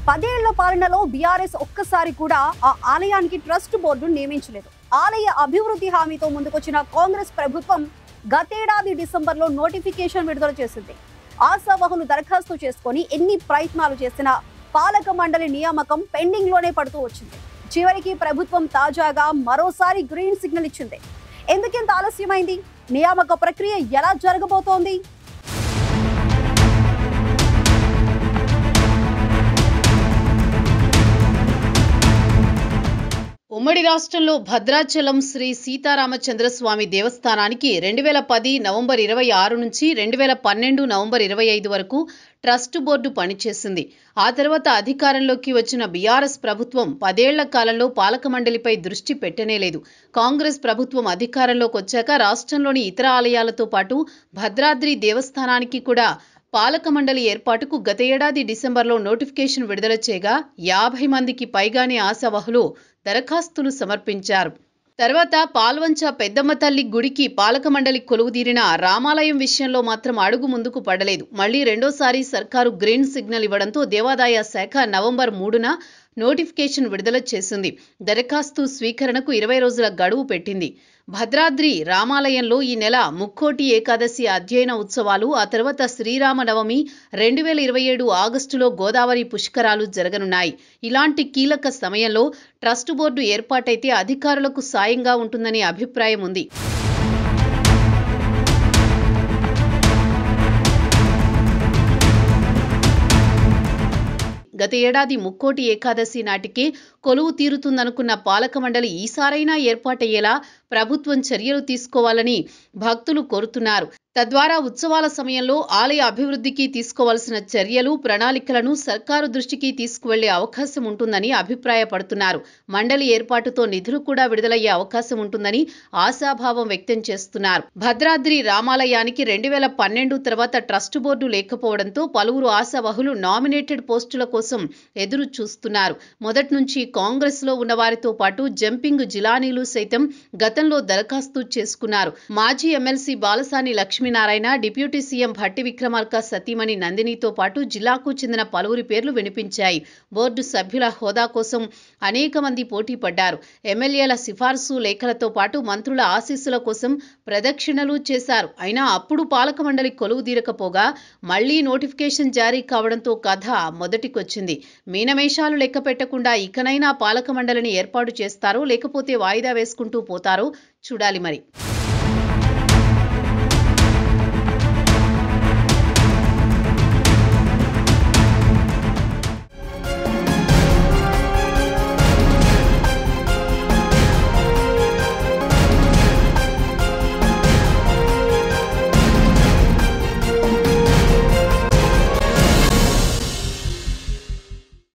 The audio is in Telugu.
10 ఏళ్ల పాలనలో బీఆర్ఎస్ ఒక్కసారి కూడా ఆ ఆలయానికి ట్రస్ట్ బోర్డును నియమించలేదు. ఆలయ అభివృద్ధి హామీతో ముందుకొచ్చిన కాంగ్రెస్ ప్రభుత్వం గతేడాది డిసెంబర్లో నోటిఫికేషన్ విడుదల చేసింది. ఆశావహులు దరఖాస్తు చేసుకొని ఎన్ని ప్రయత్నాలు చేసినా పాలక మండలి నియామకం పెండింగ్ లోనే పడుతూ వచ్చింది. చివరికి ప్రభుత్వం తాజాగా మరోసారి గ్రీన్ సిగ్నల్ ఇచ్చింది. ఎందుకింత ఆలస్యమైంది? నియామక ప్రక్రియ ఎలా జరగబోతోంది? ఉమ్మడి రాష్ట్రంలో భద్రాచలం శ్రీ సీతారామచంద్రస్వామి దేవస్థానానికి 2010 నవంబర్ 26 నుంచి 2012 నవంబర్ 25 వరకు ట్రస్ట్ బోర్డు పనిచేసింది. ఆ తర్వాత అధికారంలోకి వచ్చిన బీఆర్ఎస్ ప్రభుత్వం 10 ఏళ్ల కాలంలో పాలక మండలిపై దృష్టి పెట్టనేలేదు. కాంగ్రెస్ ప్రభుత్వం అధికారంలోకి వచ్చాక రాష్ట్రంలోని ఇతర ఆలయాలతో పాటు భద్రాద్రి దేవస్థానానికి కూడా పాలక మండలి ఏర్పాటుకు గత ఏడాది డిసెంబర్లో నోటిఫికేషన్ విడుదల చేయగా 50 మందికి పైగానే ఆశావహులు దరఖాస్తులు సమర్పించారు. తర్వాత పాల్వంచ పెద్దమ్మ తల్లి గుడికి పాలక మండలి కొలువుదీరిన రామాలయం విషయంలో మాత్రం అడుగు ముందుకు పడలేదు. మళ్లీ రెండోసారి సర్కారు గ్రీన్ సిగ్నల్ ఇవ్వడంతో దేవాదాయ శాఖ నవంబర్ 3న నోటిఫికేషన్ విడుదల చేసింది. దరఖాస్తు స్వీకరణకు 20 రోజుల గడువు పెట్టింది. భద్రాద్రి రామాలయంలో ఈ నెల ముక్కోటి ఏకాదశి అధ్యయన ఉత్సవాలు, ఆ తర్వాత శ్రీరామనవమి 2027 ఆగస్టులో గోదావరి పుష్కరాలు జరగనున్నాయి. ఇలాంటి కీలక సమయంలో ట్రస్ట్ బోర్డు ఏర్పాటైతే అధికారులకు సాయంగా ఉంటుందనే అభిప్రాయం ఉంది. గత ఏడాది ముక్కోటి ఏకాదశి నాటికే కొలువు తీరుతుందనుకున్న పాలక మండలి ఈసారైనా ఏర్పాటయ్యేలా ప్రభుత్వం చర్యలు తీసుకోవాలని భక్తులు కోరుతున్నారు. తద్వారా ఉత్సవాల సమయంలో ఆలయ అభివృద్ధికి తీసుకోవాల్సిన చర్యలు, ప్రణాళికలను సర్కారు దృష్టికి తీసుకువెళ్లే అవకాశం ఉంటుందని అభిప్రాయపడుతున్నారు. మండలి ఏర్పాటుతో నిధులు కూడా విడుదలయ్యే అవకాశం ఉంటుందని ఆశాభావం వ్యక్తం చేస్తున్నారు. భద్రాద్రి రామాలయానికి 2012 తర్వాత ట్రస్ట్ బోర్డు లేకపోవడంతో పలువురు ఆశావహులు నామినేటెడ్ పోస్టుల కోసం ఎదురు చూస్తున్నారు. మొదటి నుంచి కాంగ్రెస్ లో ఉన్న వారితో పాటు జంపింగ్ జిలానీలు సైతం గతంలో దరఖాస్తు చేసుకున్నారు. మాజీ MLC Balasani Lakshminarayana, deputy CM Bhatti Vikramarka సతీమణి నందినితో పాటు జిల్లాకు చెందిన పలువురి పేర్లు వినిపించాయి. బోర్డు సభ్యుల హోదా కోసం అనేక మంది పోటీ పడ్డారు. ఎమ్మెల్యేల సిఫార్సు లేఖలతో పాటు మంత్రుల ఆశీస్సుల కోసం ప్రదక్షిణలు చేశారు. అయినా అప్పుడు పాలక మండలి కొలువు తీరకపోగా మళ్లీ నోటిఫికేషన్ జారీ కావడంతో కథ మొదటికొచ్చింది. మీనమేషాలు లెక్క పెట్టకుండా ఇకనైనా పాలక మండలిని ఏర్పాటు చేస్తారో లేకపోతే వాయిదా వేసుకుంటూ పోతారో చూడాలి మరి.